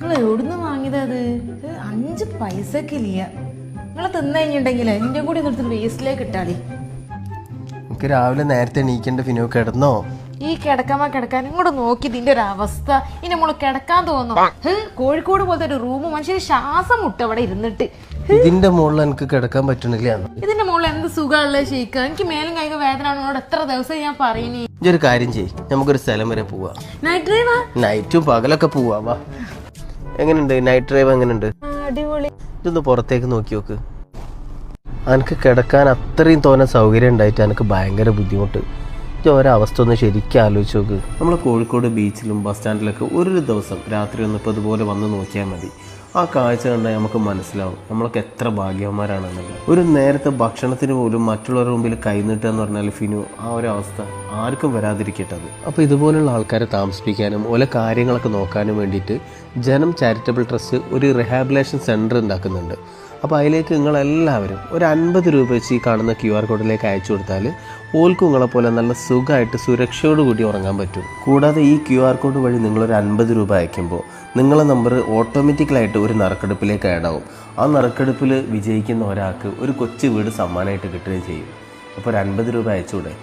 നിങ്ങൾ എവിടുന്ന് വാങ്ങിയതാ അത്? 5 പൈസക്കില്ല. നിങ്ങൾ തിന്നു കഴിഞ്ഞിട്ടുണ്ടെങ്കിലേ എൻ്റെ കൂടി എടുത്തിട്ട് വേസ്റ്റിലേക്ക് ഇട്ടാളി. എനിക്ക് രാവിലെ നേരത്തെ എണീക്കേണ്ട ഫിനോ, കിടന്നോ? ഈ കിടക്കാൻ ഇങ്ങോട്ട് നോക്കി ഇതിന്റെ ഒരു അവസ്ഥ. ഇനി നമ്മള് കിടക്കാൻ തോന്നും. കോഴിക്കോട് പോലത്തെ ഒരു റൂം മനുഷ്യന് ശ്വാസം മുട്ട അവിടെ ഇരുന്നിട്ട്. ഇതിന്റെ മുകളിൽ എനിക്ക് കിടക്കാൻ പറ്റണില്ല. ഇതിന്റെ മുകളിൽ എന്ത് സുഖമുള്ള ഷെയ്ക്ക. എനിക്ക് മേലും കൈക വേദന ആണെന്നോട് എത്ര ദിവസം ഞാൻ പറയുന്നേ. ഒരു കാര്യം ചെയ്യ്, നമുക്കൊരു സ്ഥലം വരെ പോവാ. നൈറ്റ് ഡ്രൈവാ? നൈറ്റും പകലൊക്കെ പോവാ. വാ. എങ്ങനെയുണ്ട് നൈറ്റ് ഡ്രൈവ്? എങ്ങനെയുണ്ട്? അടിപൊളി. ഇതൊന്ന് പുറത്തേക്ക് നോക്കി നോക്ക്. എനിക്ക് കിടക്കാൻ അത്രയും തോന്നെ സൗകര്യം ഉണ്ടായിട്ട് എനിക്ക് ഭയങ്കര ബുദ്ധിമുട്ട്. ഒരവസ്ഥ ഒന്ന് ശരിക്കും ആലോചിച്ച് നോക്ക്. നമ്മൾ കോഴിക്കോട് ബീച്ചിലും ബസ് സ്റ്റാൻഡിലൊക്കെ ഒരു ദിവസം രാത്രി ഒന്ന് ഇപ്പോൾ ഇതുപോലെ വന്ന് നോക്കിയാൽ മതി. ആ കാഴ്ച കണ്ടാൽ നമുക്ക് മനസ്സിലാവും നമ്മളൊക്കെ എത്ര ഭാഗ്യവന്മാരാണെന്നുള്ളത്. ഒരു നേരത്തെ ഭക്ഷണത്തിന് പോലും മറ്റുള്ളവരുടെ മുമ്പിൽ കൈനീട്ടുക എന്ന് പറഞ്ഞാൽ ഫിനു, ആ ഒരു അവസ്ഥ ആർക്കും വരാതിരിക്കട്ടത്. അപ്പോൾ ഇതുപോലുള്ള ആൾക്കാരെ താമസിപ്പിക്കാനും ഓരോ കാര്യങ്ങളൊക്കെ നോക്കാനും വേണ്ടിയിട്ട് ജനം ചാരിറ്റബിൾ ട്രസ്റ്റ് ഒരു റിഹാബിലേഷൻ സെൻറ്റർ ഉണ്ടാക്കുന്നുണ്ട്. അപ്പോൾ അതിലേക്ക് നിങ്ങളെല്ലാവരും ഒരു 50 രൂപ വെച്ച് ഈ കാണുന്ന QR കോഡിലേക്ക് അയച്ചു കൊടുത്താൽ ഓൽക്കും നിങ്ങളെപ്പോലെ നല്ല സുഖമായിട്ട് സുരക്ഷയോടുകൂടി ഉറങ്ങാൻ പറ്റും. കൂടാതെ ഈ QR കോഡ് വഴി നിങ്ങളൊരു 50 രൂപ അയക്കുമ്പോൾ നിങ്ങളെ നമ്പർ ഓട്ടോമാറ്റിക്കലായിട്ട് ഒരു നറുക്കെടുപ്പിലേക്ക് ആഡാവും. ആ നറുക്കെടുപ്പിൽ വിജയിക്കുന്ന ഒരാൾക്ക് ഒരു കൊച്ചു വീട് സമ്മാനമായിട്ട് കിട്ടുകയും ചെയ്യും. അപ്പോൾ ഒരു 50 രൂപ അയച്ചുകൂടെ?